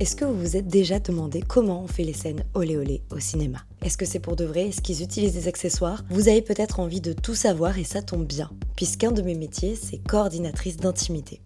Est-ce que vous vous êtes déjà demandé comment on fait les scènes olé olé au cinéma? Est-ce que c'est pour de vrai? Est-ce qu'ils utilisent des accessoires? Vous avez peut-être envie de tout savoir et ça tombe bien, puisqu'un de mes métiers, c'est coordinatrice d'intimité.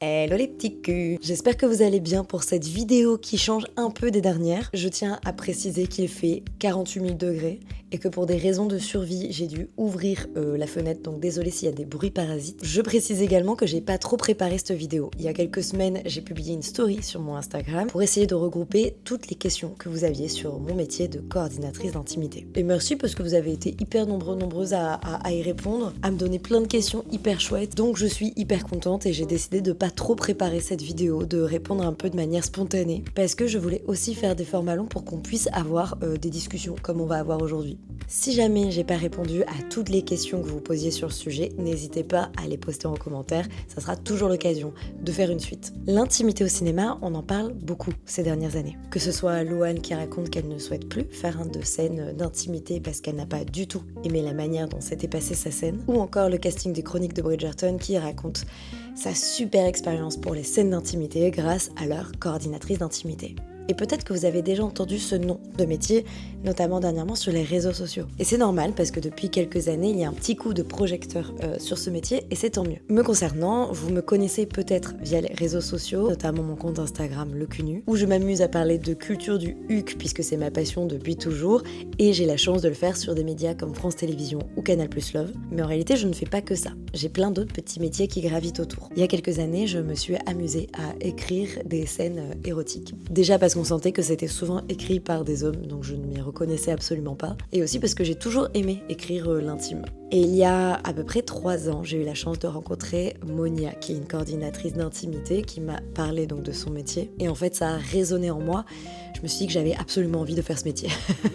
Hello les petits culs! J'espère que vous allez bien pour cette vidéo qui change un peu des dernières. Je tiens à préciser qu'il fait 48 000 degrés et que pour des raisons de survie, j'ai dû ouvrir la fenêtre, donc désolé s'il y a des bruits parasites. Je précise également que j'ai pas trop préparé cette vidéo. Il y a quelques semaines, j'ai publié une story sur mon Instagram pour essayer de regrouper toutes les questions que vous aviez sur mon métier de coordinatrice d'intimité. Et merci parce que vous avez été hyper nombreuses à y répondre, à me donner plein de questions hyper chouettes. Donc je suis hyper contente et j'ai décidé de pas trop préparer cette vidéo, de répondre un peu de manière spontanée, parce que je voulais aussi faire des formats longs pour qu'on puisse avoir des discussions comme on va avoir aujourd'hui. Si jamais j'ai pas répondu à toutes les questions que vous posiez sur le sujet, n'hésitez pas à les poster en commentaire, ça sera toujours l'occasion de faire une suite. L'intimité au cinéma, on en parle beaucoup ces dernières années. Que ce soit Louane qui raconte qu'elle ne souhaite plus faire de scène d'intimité parce qu'elle n'a pas du tout aimé la manière dont s'était passée sa scène, ou encore le casting des Chroniques de Bridgerton qui raconte sa super expérience pour les scènes d'intimité grâce à leur coordinatrice d'intimité. Et peut-être que vous avez déjà entendu ce nom de métier, notamment dernièrement sur les réseaux sociaux. Et c'est normal parce que depuis quelques années, il y a un petit coup de projecteur sur ce métier et c'est tant mieux. Me concernant, vous me connaissez peut-être via les réseaux sociaux, notamment mon compte Instagram Le Cul Nu, où je m'amuse à parler de culture du HUC puisque c'est ma passion depuis toujours et j'ai la chance de le faire sur des médias comme France Télévisions ou Canal+ Love. Mais en réalité, je ne fais pas que ça. J'ai plein d'autres petits métiers qui gravitent autour. Il y a quelques années, je me suis amusée à écrire des scènes érotiques. Déjà parce qu'on sentait que c'était souvent écrit par des hommes, donc je ne m'y reconnaissais absolument pas. Et aussi parce que j'ai toujours aimé écrire l'intime. Et il y a à peu près 3 ans, j'ai eu la chance de rencontrer Monia, qui est une coordinatrice d'intimité, qui m'a parlé donc de son métier. Et en fait, ça a résonné en moi. Je me suis dit que j'avais absolument envie de faire ce métier.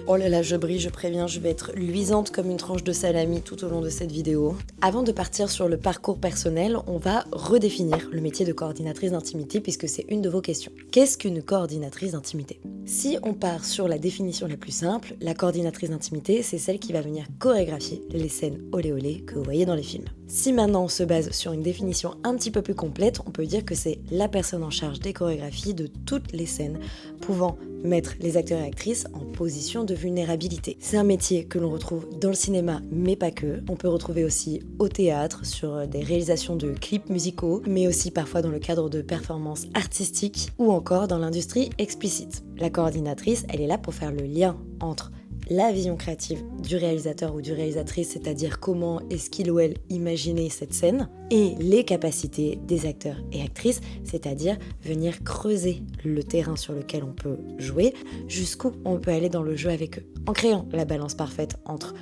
Oh là là, je brille, je préviens, je vais être luisante comme une tranche de salami tout au long de cette vidéo. Avant de partir sur le parcours personnel, on va redéfinir le métier de coordinatrice d'intimité puisque c'est une de vos questions. Qu'est-ce qu'une coordinatrice d'intimité? Si on part sur la définition la plus simple, la coordinatrice d'intimité, c'est celle qui va venir chorégraphier les scènes olé olé que vous voyez dans les films. Si maintenant on se base sur une définition un petit peu plus complète, on peut dire que c'est la personne en charge des chorégraphies de toutes les scènes pouvant mettre les acteurs et actrices en position de vulnérabilité. C'est un métier que l'on retrouve dans le cinéma, mais pas que. On peut retrouver aussi au théâtre, sur des réalisations de clips musicaux, mais aussi parfois dans le cadre de performances artistiques ou encore dans l'industrie explicite. La coordinatrice, elle est là pour faire le lien entre la vision créative du réalisateur ou du réalisatrice, c'est-à-dire comment est-ce qu'il ou elle imaginait cette scène, et les capacités des acteurs et actrices, c'est-à-dire venir creuser le terrain sur lequel on peut jouer, jusqu'où on peut aller dans le jeu avec eux. En créant la balance parfaite entre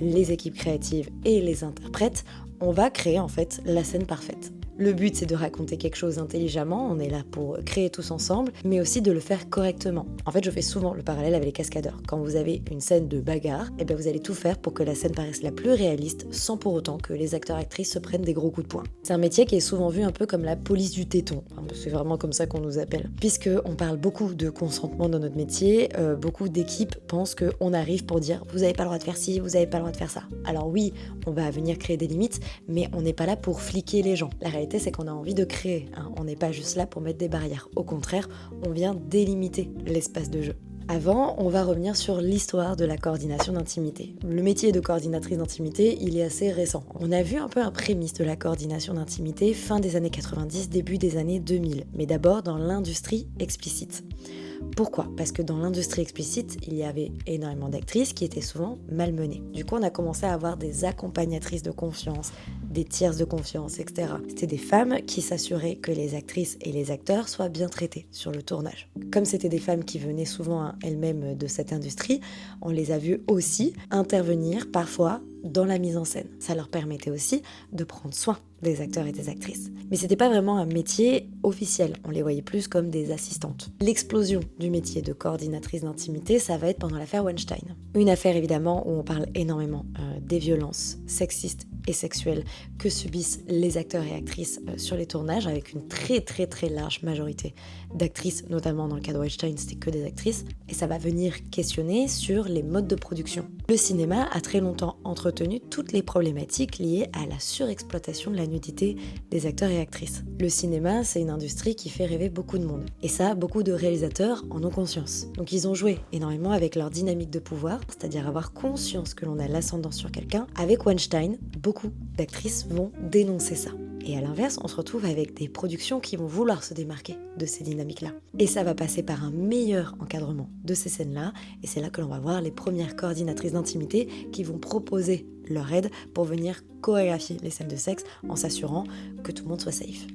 les équipes créatives et les interprètes, on va créer en fait la scène parfaite. Le but, c'est de raconter quelque chose intelligemment, on est là pour créer tous ensemble, mais aussi de le faire correctement. En fait, je fais souvent le parallèle avec les cascadeurs. Quand vous avez une scène de bagarre, vous allez tout faire pour que la scène paraisse la plus réaliste, sans pour autant que les acteurs-actrices se prennent des gros coups de poing. C'est un métier qui est souvent vu un peu comme la police du téton. C'est vraiment comme ça qu'on nous appelle. Puisqu'on parle beaucoup de consentement dans notre métier, beaucoup d'équipes pensent qu'on arrive pour dire « vous n'avez pas le droit de faire ci, vous n'avez pas le droit de faire ça ». Alors oui, on va venir créer des limites, mais on n'est pas là pour fliquer les gens. La réalité, c'est qu'on a envie de créer. On n'est pas juste là pour mettre des barrières. Au contraire, on vient délimiter l'espace de jeu. Avant, on va revenir sur l'histoire de la coordination d'intimité. Le métier de coordinatrice d'intimité, il est assez récent. On a vu un peu un prémisse de la coordination d'intimité fin des années 90, début des années 2000, mais d'abord dans l'industrie explicite. Pourquoi? Parce que dans l'industrie explicite, il y avait énormément d'actrices qui étaient souvent malmenées. Du coup, on a commencé à avoir des accompagnatrices de confiance, des tierces de confiance, etc. C'était des femmes qui s'assuraient que les actrices et les acteurs soient bien traités sur le tournage. Comme c'était des femmes qui venaient souvent elles-mêmes de cette industrie, on les a vues aussi intervenir parfois dans la mise en scène. Ça leur permettait aussi de prendre soin des acteurs et des actrices. Mais c'était pas vraiment un métier officiel, on les voyait plus comme des assistantes. L'explosion du métier de coordinatrice d'intimité, ça va être pendant l'affaire Weinstein. Une affaire évidemment où on parle énormément des violences sexistes et sexuelles que subissent les acteurs et actrices sur les tournages, avec une très large majorité d'actrices, notamment dans le cas de Weinstein, c'était que des actrices, et ça va venir questionner sur les modes de production. Le cinéma a très longtemps entretenu toutes les problématiques liées à la surexploitation de la nudité des acteurs et actrices. Le cinéma, c'est une industrie qui fait rêver beaucoup de monde, et ça, beaucoup de réalisateurs en ont conscience. Donc ils ont joué énormément avec leur dynamique de pouvoir, c'est-à-dire avoir conscience que l'on a l'ascendance sur quelqu'un. Avec Weinstein, beaucoup d'actrices vont dénoncer ça. Et à l'inverse, on se retrouve avec des productions qui vont vouloir se démarquer de ces dynamiques-là. Et ça va passer par un meilleur encadrement de ces scènes-là, et c'est là que l'on va voir les premières coordinatrices d'intimité qui vont proposer leur aide pour venir chorégraphier les scènes de sexe en s'assurant que tout le monde soit safe.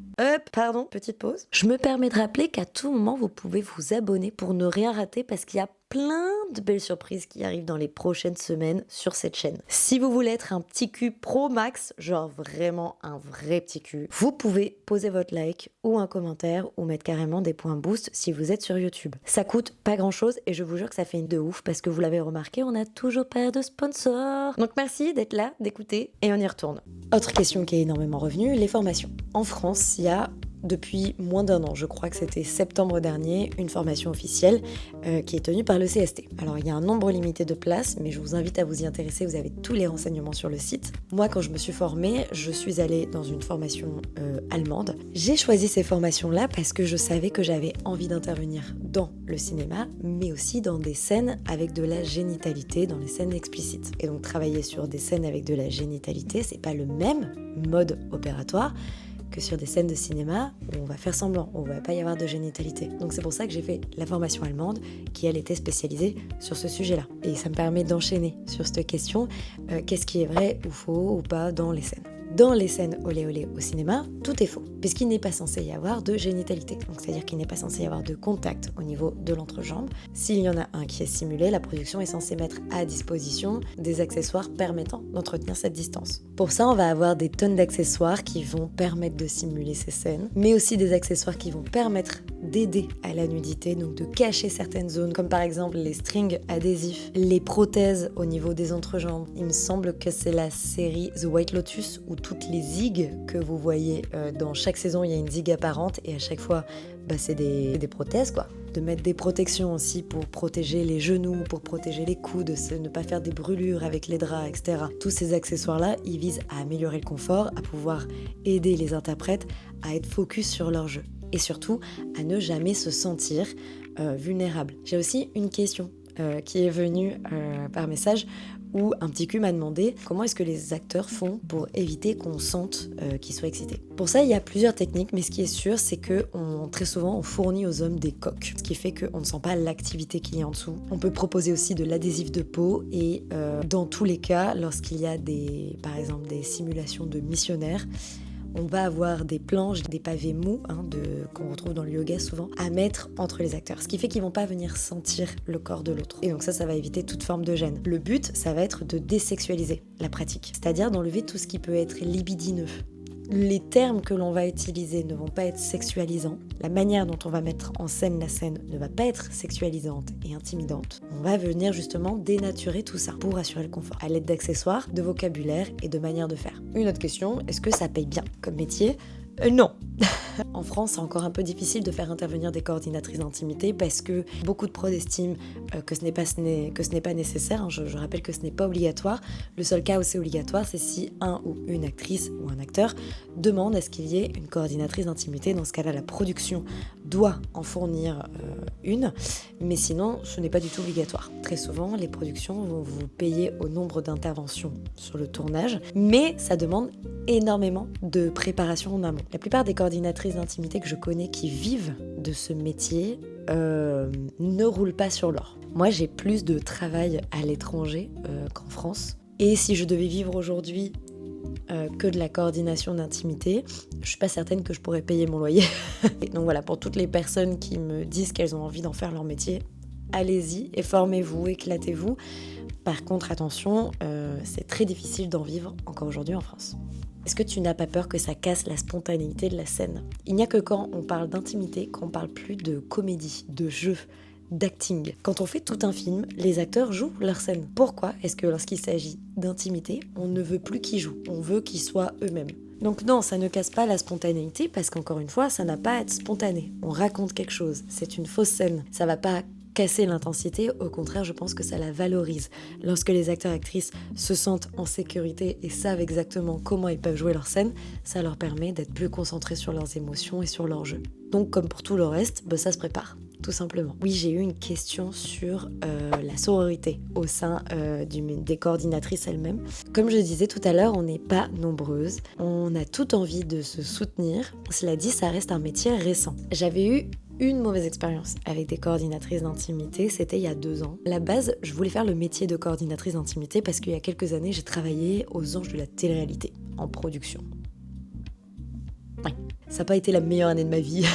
Pardon, petite pause. Je me permets de rappeler qu'à tout moment, vous pouvez vous abonner pour ne rien rater parce qu'il y a plein de belles surprises qui arrivent dans les prochaines semaines sur cette chaîne. Si vous voulez être un petit cul pro max, genre vraiment un vrai petit cul, vous pouvez poser votre like ou un commentaire ou mettre carrément des points boost si vous êtes sur YouTube. Ça coûte pas grand chose et je vous jure que ça fait une de ouf parce que vous l'avez remarqué, on n'a toujours pas de sponsor. Donc merci d'être là, d'écouter et on y retourne. Autre question qui est énormément revenue, les formations. En France, il y a depuis moins d'un an, je crois que c'était septembre dernier, une formation officielle qui est tenue par le CST. Alors il y a un nombre limité de places, mais je vous invite à vous y intéresser, vous avez tous les renseignements sur le site. Moi, quand je me suis formée, je suis allée dans une formation allemande. J'ai choisi ces formations-là parce que je savais que j'avais envie d'intervenir dans le cinéma, mais aussi dans des scènes avec de la génitalité, dans les scènes explicites. Et donc travailler sur des scènes avec de la génitalité, c'est pas le même mode opératoire que sur des scènes de cinéma où on va faire semblant, où il ne va pas y avoir de génitalité. Donc c'est pour ça que j'ai fait la formation allemande qui, elle, était spécialisée sur ce sujet-là. Et ça me permet d'enchaîner sur cette question, qu'est-ce qui est vrai ou faux ou pas dans les scènes. Dans les scènes olé olé au cinéma, tout est faux, puisqu'il n'est pas censé y avoir de génitalité. Donc c'est-à-dire qu'il n'est pas censé y avoir de contact au niveau de l'entrejambe. S'il y en a un qui est simulé, la production est censée mettre à disposition des accessoires permettant d'entretenir cette distance. Pour ça, on va avoir des tonnes d'accessoires qui vont permettre de simuler ces scènes, mais aussi des accessoires qui vont permettre d'aider à la nudité, donc de cacher certaines zones, comme par exemple les strings adhésifs, les prothèses au niveau des entrejambes. Il me semble que c'est la série The White Lotus où toutes les zigs que vous voyez dans chaque saison, il y a une zig apparente et à chaque fois, c'est des prothèses quoi. De mettre des protections aussi pour protéger les genoux, pour protéger les coudes, ne pas faire des brûlures avec les draps, etc. Tous ces accessoires-là, ils visent à améliorer le confort, à pouvoir aider les interprètes à être focus sur leur jeu. Et surtout, à ne jamais se sentir vulnérable. J'ai aussi une question qui est venue par message où un petit cul m'a demandé comment est-ce que les acteurs font pour éviter qu'on sente qu'ils soient excités. Pour ça, il y a plusieurs techniques, mais ce qui est sûr, c'est que très souvent, on fournit aux hommes des coques, ce qui fait qu'on ne sent pas l'activité qu'il y a en dessous. On peut proposer aussi de l'adhésif de peau et dans tous les cas, lorsqu'il y a par exemple des simulations de missionnaires, on va avoir des planches, des pavés mous, qu'on retrouve dans le yoga souvent, à mettre entre les acteurs. Ce qui fait qu'ils vont pas venir sentir le corps de l'autre. Et donc ça va éviter toute forme de gêne. Le but, ça va être de désexualiser la pratique. C'est-à-dire d'enlever tout ce qui peut être libidineux. Les termes que l'on va utiliser ne vont pas être sexualisants. La manière dont on va mettre en scène la scène ne va pas être sexualisante et intimidante. On va venir justement dénaturer tout ça pour assurer le confort à l'aide d'accessoires, de vocabulaire et de manières de faire. Une autre question, est-ce que ça paye bien comme métier ? Non. En France, c'est encore un peu difficile de faire intervenir des coordinatrices d'intimité parce que beaucoup de pros estiment que ce n'est pas nécessaire. Je rappelle que ce n'est pas obligatoire. Le seul cas où c'est obligatoire, c'est si un ou une actrice ou un acteur demande à ce qu'il y ait une coordinatrice d'intimité. Dans ce cas-là, la production doit en fournir une, mais sinon, ce n'est pas du tout obligatoire. Très souvent, les productions vont vous payer au nombre d'interventions sur le tournage, mais ça demande énormément de préparation en amont. La plupart des coordinatrices d'intimité que je connais qui vivent de ce métier ne roulent pas sur l'or. Moi, j'ai plus de travail à l'étranger qu'en France. Et si je devais vivre aujourd'hui que de la coordination d'intimité, je suis pas certaine que je pourrais payer mon loyer. Donc voilà, pour toutes les personnes qui me disent qu'elles ont envie d'en faire leur métier, allez-y et formez-vous, éclatez-vous. Par contre, attention, c'est très difficile d'en vivre encore aujourd'hui en France. Est-ce que tu n'as pas peur que ça casse la spontanéité de la scène? Il n'y a que quand on parle d'intimité qu'on parle plus de comédie, de jeu, d'acting. Quand on fait tout un film, les acteurs jouent leur scène. Pourquoi est-ce que lorsqu'il s'agit d'intimité, on ne veut plus qu'ils jouent, on veut qu'ils soient eux-mêmes? Donc non, ça ne casse pas la spontanéité parce qu'encore une fois, ça n'a pas à être spontané. On raconte quelque chose, c'est une fausse scène. Ça va pas casser l'intensité, au contraire, je pense que ça la valorise. Lorsque les acteurs et actrices se sentent en sécurité et savent exactement comment ils peuvent jouer leur scène, ça leur permet d'être plus concentrés sur leurs émotions et sur leur jeu. Donc comme pour tout le reste, ça se prépare. Tout simplement. Oui, j'ai eu une question sur la sororité au sein des coordinatrices elles-mêmes. Comme je disais tout à l'heure, on n'est pas nombreuses. On a toute envie de se soutenir. Cela dit, ça reste un métier récent. J'avais eu une mauvaise expérience avec des coordinatrices d'intimité, c'était il y a 2 ans. À la base, je voulais faire le métier de coordinatrice d'intimité parce qu'il y a quelques années, j'ai travaillé aux Anges de la télé-réalité, en production. Ouais. Ça n'a pas été la meilleure année de ma vie.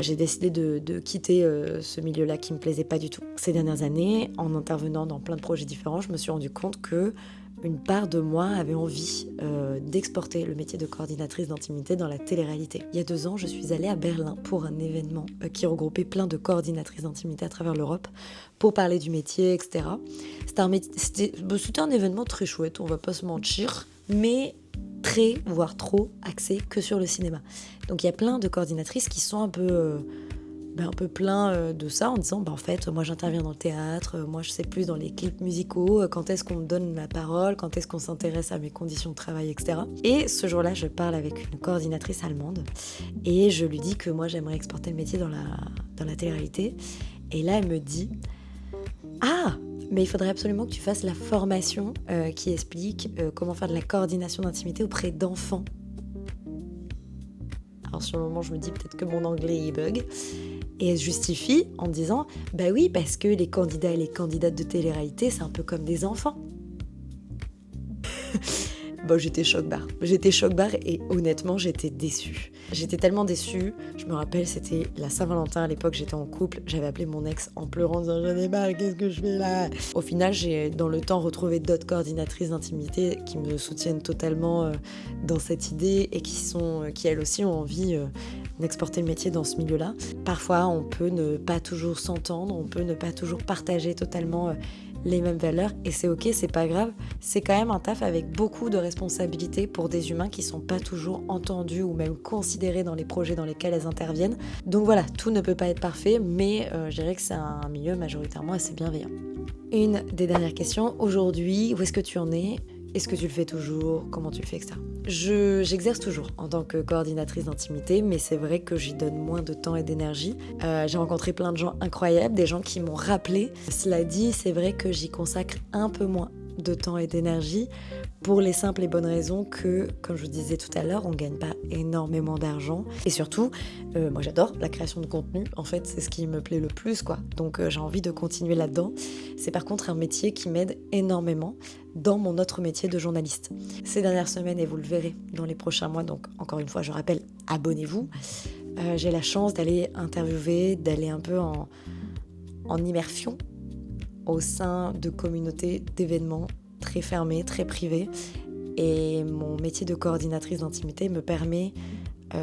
J'ai décidé de quitter ce milieu-là qui me plaisait pas du tout. Ces dernières années, en intervenant dans plein de projets différents, je me suis rendu compte que une part de moi avait envie d'exporter le métier de coordinatrice d'intimité dans la télé-réalité. Il y a 2 ans, je suis allée à Berlin pour un événement qui regroupait plein de coordinatrices d'intimité à travers l'Europe pour parler du métier, etc. C'était un événement très chouette, on va pas se mentir, mais très, voire trop, axé que sur le cinéma. Donc il y a plein de coordinatrices qui sont un peu plein de ça en disant en fait moi j'interviens dans le théâtre, moi je sais plus dans les clips musicaux, quand est-ce qu'on me donne ma parole, quand est-ce qu'on s'intéresse à mes conditions de travail, etc. Et ce jour-là je parle avec une coordinatrice allemande et je lui dis que moi j'aimerais exporter le métier dans la télé-réalité et là elle me dit mais il faudrait absolument que tu fasses la formation qui explique comment faire de la coordination d'intimité auprès d'enfants. Alors sur le moment je me dis peut-être que mon anglais il bug. Et elle se justifie en disant oui parce que les candidats et les candidates de télé-réalité c'est un peu comme des enfants. J'étais choc-barre et honnêtement j'étais déçue. J'étais tellement déçue, je me rappelle c'était la Saint-Valentin à l'époque, j'étais en couple, j'avais appelé mon ex en pleurant en disant j'en ai marre, qu'est-ce que je fais là? Au final j'ai dans le temps retrouvé d'autres coordinatrices d'intimité qui me soutiennent totalement dans cette idée et qui elles aussi ont envie d'exporter le métier dans ce milieu-là. Parfois on peut ne pas toujours s'entendre, on peut ne pas toujours partager totalement les mêmes valeurs et c'est ok, c'est pas grave, c'est quand même un taf avec beaucoup de responsabilités pour des humains qui sont pas toujours entendus ou même considérés dans les projets dans lesquels elles interviennent. Donc voilà, tout ne peut pas être parfait, mais je dirais que c'est un milieu majoritairement assez bienveillant. Une des dernières questions, aujourd'hui, où est-ce que tu en es ? Est-ce que tu le fais toujours ? Comment tu le fais, etc. J'exerce toujours en tant que coordinatrice d'intimité, mais c'est vrai que j'y donne moins de temps et d'énergie. J'ai rencontré plein de gens incroyables, des gens qui m'ont rappelé. Cela dit, c'est vrai que j'y consacre un peu moins de temps et d'énergie pour les simples et bonnes raisons que, comme je vous disais tout à l'heure, on ne gagne pas énormément d'argent. Et surtout, moi j'adore la création de contenu, en fait c'est ce qui me plaît le plus, quoi. Donc j'ai envie de continuer là-dedans. C'est par contre un métier qui m'aide énormément dans mon autre métier de journaliste. Ces dernières semaines, et vous le verrez dans les prochains mois, donc encore une fois je rappelle, abonnez-vous. J'ai la chance d'aller interviewer, d'aller un peu en immersion au sein de communautés d'événements très fermées, très privées. Et mon métier de coordinatrice d'intimité me permet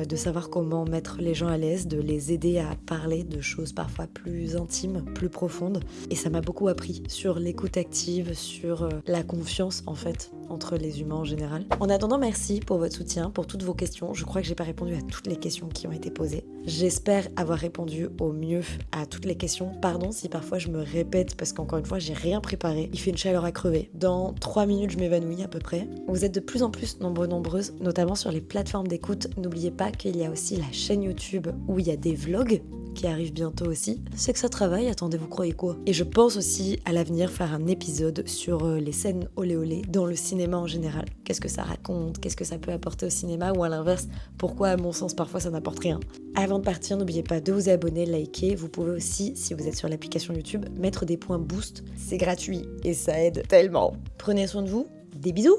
de savoir comment mettre les gens à l'aise, de les aider à parler de choses parfois plus intimes, plus profondes. Et ça m'a beaucoup appris sur l'écoute active, sur la confiance en fait entre les humains en général. En attendant, merci pour votre soutien, pour toutes vos questions. Je crois que j'ai pas répondu à toutes les questions qui ont été posées. J'espère avoir répondu au mieux à toutes les questions. Pardon si parfois je me répète parce qu'encore une fois, j'ai rien préparé. Il fait une chaleur à crever. Dans 3 minutes, je m'évanouis à peu près. Vous êtes de plus en plus nombreuses, notamment sur les plateformes d'écoute. N'oubliez pas qu'il y a aussi la chaîne YouTube où il y a des vlogs qui arrive bientôt aussi. C'est que ça travaille, attendez, vous croyez quoi? Et je pense aussi à l'avenir faire un épisode sur les scènes olé olé dans le cinéma en général. Qu'est-ce que ça raconte? Qu'est-ce que ça peut apporter au cinéma? Ou à l'inverse, pourquoi à mon sens parfois ça n'apporte rien? Avant de partir, n'oubliez pas de vous abonner, liker. Vous pouvez aussi, si vous êtes sur l'application YouTube, mettre des points boost. C'est gratuit et ça aide tellement. Prenez soin de vous. Des bisous!